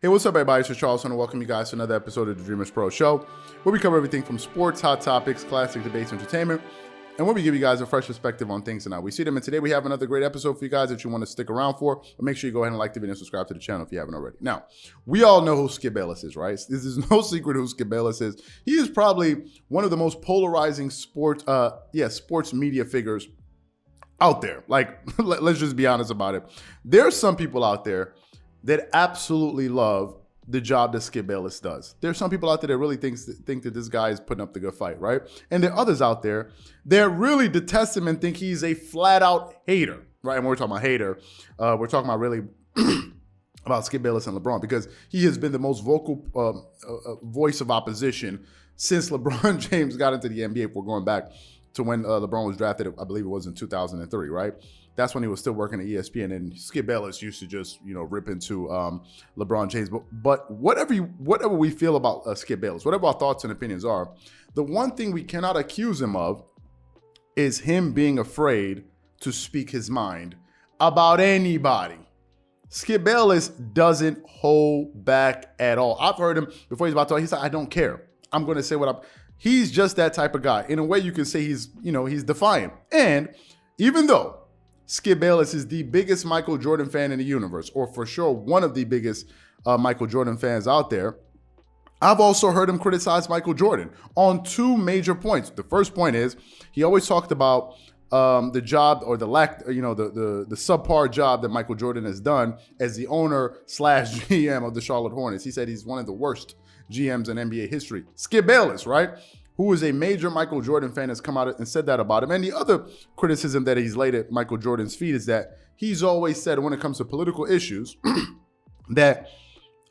Hey, what's up, everybody? It's Charles, and welcome you guys to another episode of the Dreamerspro Show, where we cover everything from sports, hot topics, classic debates, entertainment, and where we give you guys a fresh perspective on things and how we see them. And today we have another great episode for you guys that you want to stick around for. But make sure you go ahead and like the video and subscribe to the channel if you haven't already. Now, we all know who Skip Bayless is, right? This is no secret who Skip Bayless is. He is probably one of the most polarizing sports media figures out there. Like, let's just be honest about it. There's some people out there that absolutely love the job that Skip Bayless does. There's some people out there that really think that this guy is putting up the good fight, right? And there are others out there that really detest him and think he's a flat out hater, right? And when we're talking about hater, we're talking about really about Skip Bayless and LeBron, because he has been the most vocal voice of opposition since LeBron James got into the NBA. If we're going back to when LeBron was drafted, I believe it was in 2003, right? That's when he was still working at ESPN, and Skip Bayless used to just, rip into LeBron James. But whatever we feel about Skip Bayless, whatever our thoughts and opinions are, the one thing we cannot accuse him of is him being afraid to speak his mind about anybody. Skip Bayless doesn't hold back at all. I've heard him before he's about to talk. He said, "I don't care. I'm going to say what I'm." He's just that type of guy. In a way, you can say he's defiant. And even though Skip Bayless is the biggest Michael Jordan fan in the universe, or for sure one of the biggest Michael Jordan fans out there, I've also heard him criticize Michael Jordan on two major points. The first point is he always talked about the job, or the lack, the subpar job that Michael Jordan has done as the owner / GM of the Charlotte Hornets. He said he's one of the worst GMs in NBA history. Skip Bayless, right? Who is a major Michael Jordan fan, has come out and said that about him. And the other criticism that he's laid at Michael Jordan's feet is that he's always said, when it comes to political issues, that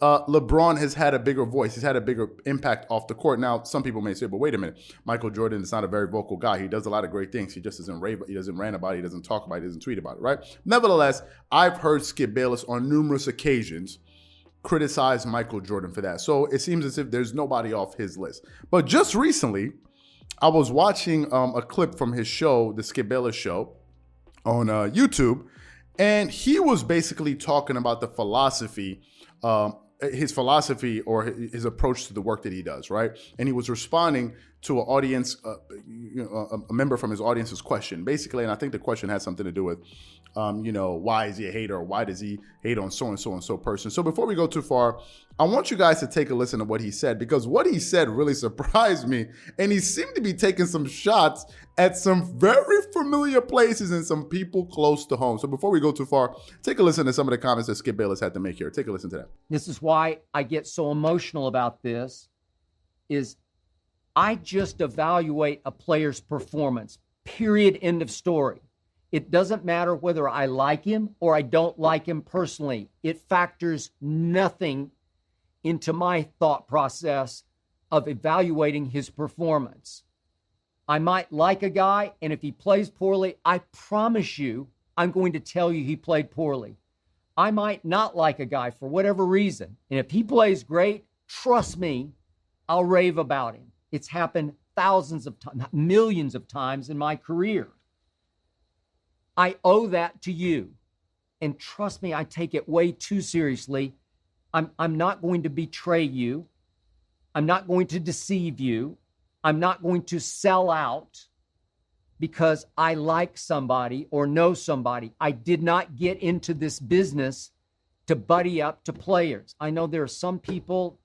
LeBron has had a bigger voice. He's had a bigger impact off the court. Now, some people may say, but wait a minute, Michael Jordan is not a very vocal guy. He does a lot of great things. He just doesn't rave. He doesn't rant about it. He doesn't talk about it. He doesn't tweet about it, right? Nevertheless, I've heard Skip Bayless on numerous occasions criticize Michael Jordan for that. So it seems as if there's nobody off his list. But just recently, I was watching a clip from his show, the Skip Bayless Show, on YouTube, and he was basically talking about the philosophy, his philosophy or his approach to the work that he does, right? And he was responding to an audience, a member from his audience's question, basically. And I think the question had something to do with, why is he a hater, or why does he hate on so-and-so and so person? So before we go too far, I want you guys to take a listen to what he said, because what he said really surprised me. And he seemed to be taking some shots at some very familiar places and some people close to home. So before we go too far, take a listen to some of the comments that Skip Bayless had to make here. Take a listen to that. This is why I get so emotional about this, is I just evaluate a player's performance, period, end of story. It doesn't matter whether I like him or I don't like him personally. It factors nothing into my thought process of evaluating his performance. I might like a guy, and if he plays poorly, I promise you, I'm going to tell you he played poorly. I might not like a guy for whatever reason, and if he plays great, trust me, I'll rave about him. It's happened thousands of times, millions of times in my career. I owe that to you. And trust me, I take it way too seriously. I'm not going to betray you. I'm not going to deceive you. I'm not going to sell out because I like somebody or know somebody. I did not get into this business to buddy up to players. I know there are some people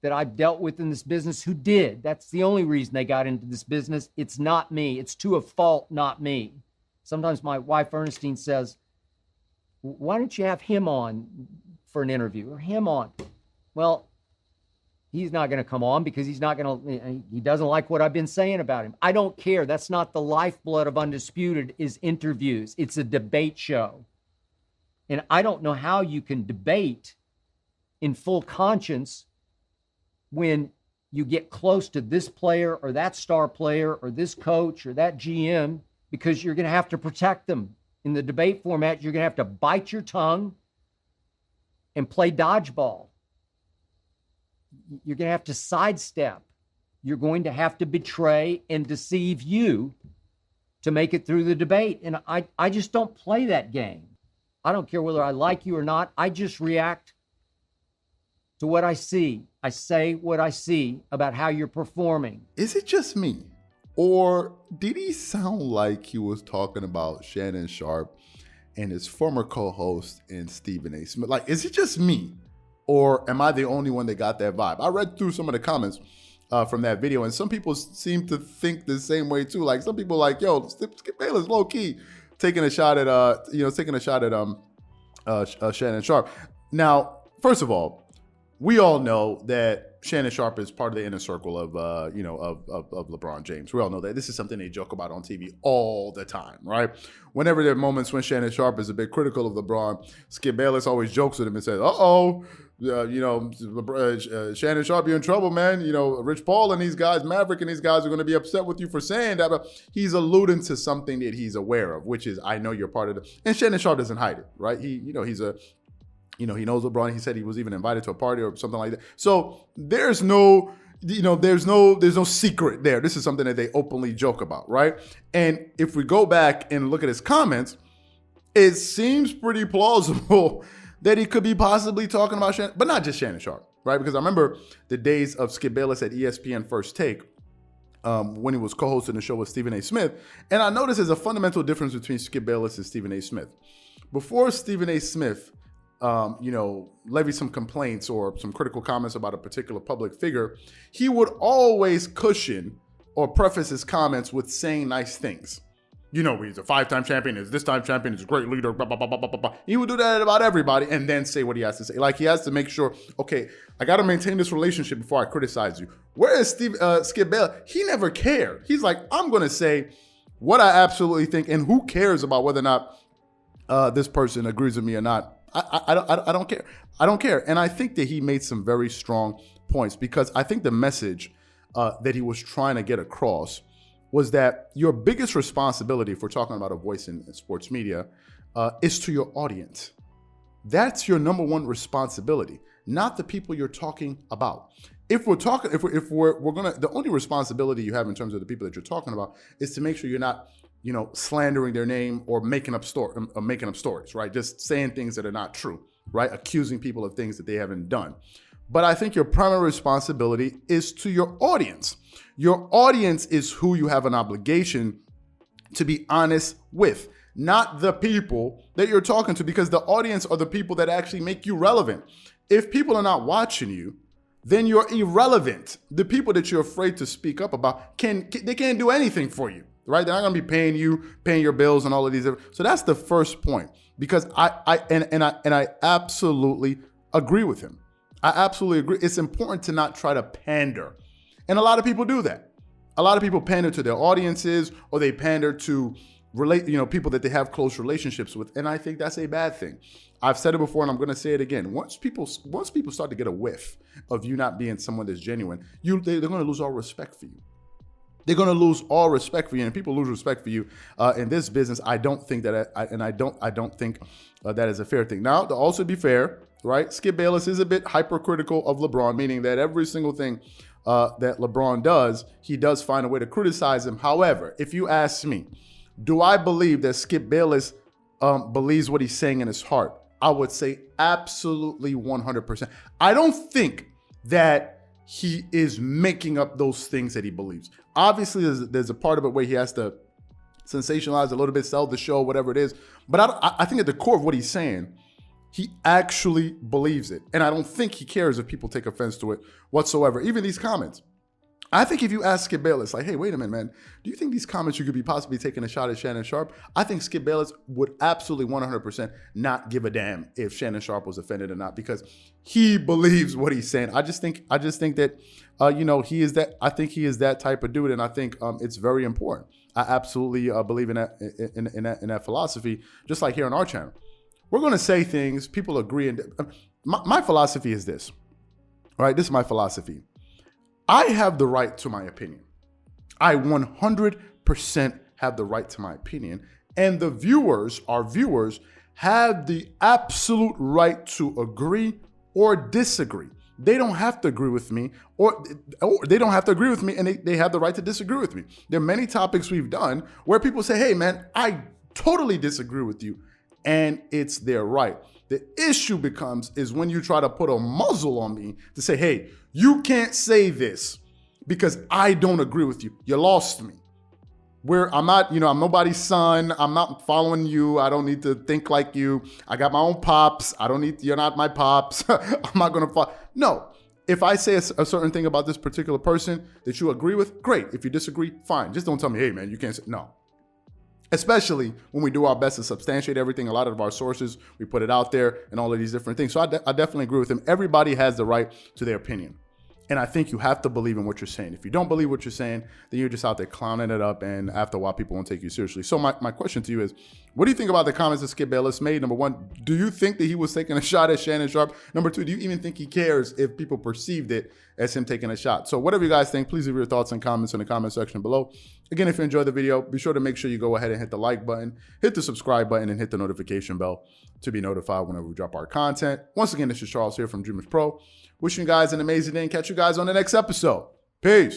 that I've dealt with in this business who did. That's the only reason they got into this business. It's not me. It's to a fault, not me. Sometimes my wife, Ernestine, says, why don't you have him on for an interview, or him on? Well, he's not going to come on because he doesn't like what I've been saying about him. I don't care. That's not the lifeblood of Undisputed, is interviews. It's a debate show. And I don't know how you can debate in full conscience when you get close to this player or that star player or this coach or that GM, because you're going to have to protect them. In the debate format, you're going to have to bite your tongue and play dodgeball. You're going to have to sidestep. You're going to have to betray and deceive you to make it through the debate. And I just don't play that game. I don't care whether I like you or not. I just react to what I see. I say what I see about how you're performing. Is it just me? Or did he sound like he was talking about Shannon Sharpe and his former co-host and Stephen A. Smith? Like, is it just me? Or am I the only one that got that vibe? I read through some of the comments from that video, and some people seem to think the same way too. Like, some people like, yo, Skip Bayless low key taking a shot at Shannon Sharpe. Now, first of all, we all know that Shannon Sharpe is part of the inner circle of LeBron James. We all know that. This is something they joke about on TV all the time, right? Whenever there are moments when Shannon Sharpe is a bit critical of LeBron, Skip Bayless always jokes with him and says, Shannon Sharpe, you're in trouble, man. Rich Paul and these guys, Maverick and these guys are going to be upset with you for saying that. But he's alluding to something that he's aware of, which is, I know you're part of it. And Shannon Sharpe doesn't hide it, right? He knows LeBron. He said he was even invited to a party or something like that. So there's no secret there. This is something that they openly joke about, right? And if we go back and look at his comments, it seems pretty plausible that he could be possibly talking about Shannon, but not just Shannon Sharpe, right? Because I remember the days of Skip Bayless at ESPN First Take when he was co-hosting the show with Stephen A. Smith. And I noticed there's a fundamental difference between Skip Bayless and Stephen A. Smith. Before Stephen A. Smith levy some complaints or some critical comments about a particular public figure, he would always cushion or preface his comments with saying nice things. He's a 5-time champion, he's this time champion, he's a great leader, blah, blah, blah, blah, blah, blah. He would do that about everybody and then say what he has to say. Like, he has to make sure, okay, I got to maintain this relationship before I criticize you. Whereas Skip Bayless, he never cared. He's like, I'm going to say what I absolutely think, and who cares about whether or not this person agrees with me or not. I don't care. I don't care. And I think that he made some very strong points, because I think the message that he was trying to get across was that your biggest responsibility, if we're talking about a voice in sports media, is to your audience. That's your number one responsibility, not the people you're talking about. If we're talking, if we're gonna, the only responsibility you have in terms of the people that you're talking about is to make sure you're not, slandering their name or making up stories, right? Just saying things that are not true, right? Accusing people of things that they haven't done. But I think your primary responsibility is to your audience. Your audience is who you have an obligation to be honest with, not the people that you're talking to, because the audience are the people that actually make you relevant. If people are not watching you, then you're irrelevant. The people that you're afraid to speak up about can't do anything for you, right? They're not going to be paying your bills and all of these. So that's the first point, because I absolutely agree with him. I absolutely agree. It's important to not try to pander. And a lot of people do that. A lot of people pander to their audiences, or they pander to people that they have close relationships with. And I think that's a bad thing. I've said it before, and I'm going to say it again. Once people start to get a whiff of you not being someone that's genuine, they're going to lose all respect for you. They're going to lose all respect for you, and people lose respect for you in this business. I don't think that, I don't think that is a fair thing. Now, to also be fair, right? Skip Bayless is a bit hypercritical of LeBron, meaning that every single thing that LeBron does, he does find a way to criticize him. However, if you ask me, do I believe that Skip Bayless believes what he's saying in his heart? I would say absolutely 100%. I don't think that he is making up those things that he believes. Obviously, there's a part of it where he has to sensationalize a little bit, sell the show, whatever it is. But I think at the core of what he's saying, he actually believes it. And I don't think he cares if people take offense to it whatsoever. Even these comments. I think if you ask Skip Bayless, like, hey, wait a minute, man, do you think these comments you could be possibly taking a shot at Shannon Sharpe? I think Skip Bayless would absolutely 100% not give a damn if Shannon Sharpe was offended or not, because he believes what he's saying. I just think that, he is that. I think he is that type of dude, and I think it's very important. I absolutely believe in that philosophy. Just like here on our channel, we're going to say things people agree, and my philosophy is this. All right, this is my philosophy. I have the right to my opinion. I 100% have the right to my opinion. And the viewers, our viewers, have the absolute right to agree or disagree. They don't have to agree with me, or they don't have to agree with me, and they have the right to disagree with me. There are many topics we've done where people say, hey, man, I totally disagree with you. and it's their right. The issue becomes is when you try to put a muzzle on me to say, hey, you can't say this because I don't agree with you. You lost me. I'm not, I'm nobody's son. I'm not following you. I don't need to think like you. I got my own pops. You're not my pops. I'm not going to follow. No. If I say a certain thing about this particular person that you agree with, great. If you disagree, fine. Just don't tell me, hey, man, you can't say, no. Especially when we do our best to substantiate everything. A lot of our sources, we put it out there and all of these different things. So I definitely agree with him. Everybody has the right to their opinion. And I think you have to believe in what you're saying. If you don't believe what you're saying, then you're just out there clowning it up. And after a while, people won't take you seriously. So my question to you is, what do you think about the comments that Skip Bayless made? Number one, do you think that he was taking a shot at Shannon Sharpe? Number two, do you even think he cares if people perceived it as him taking a shot? So whatever you guys think, please leave your thoughts and comments in the comment section below. Again, if you enjoyed the video, be sure to make sure you go ahead and hit the like button, hit the subscribe button, and hit the notification bell to be notified whenever we drop our content. Once again, this is Charles here from Dreamerspro. Wishing you guys an amazing day and catch you guys on the next episode. Peace.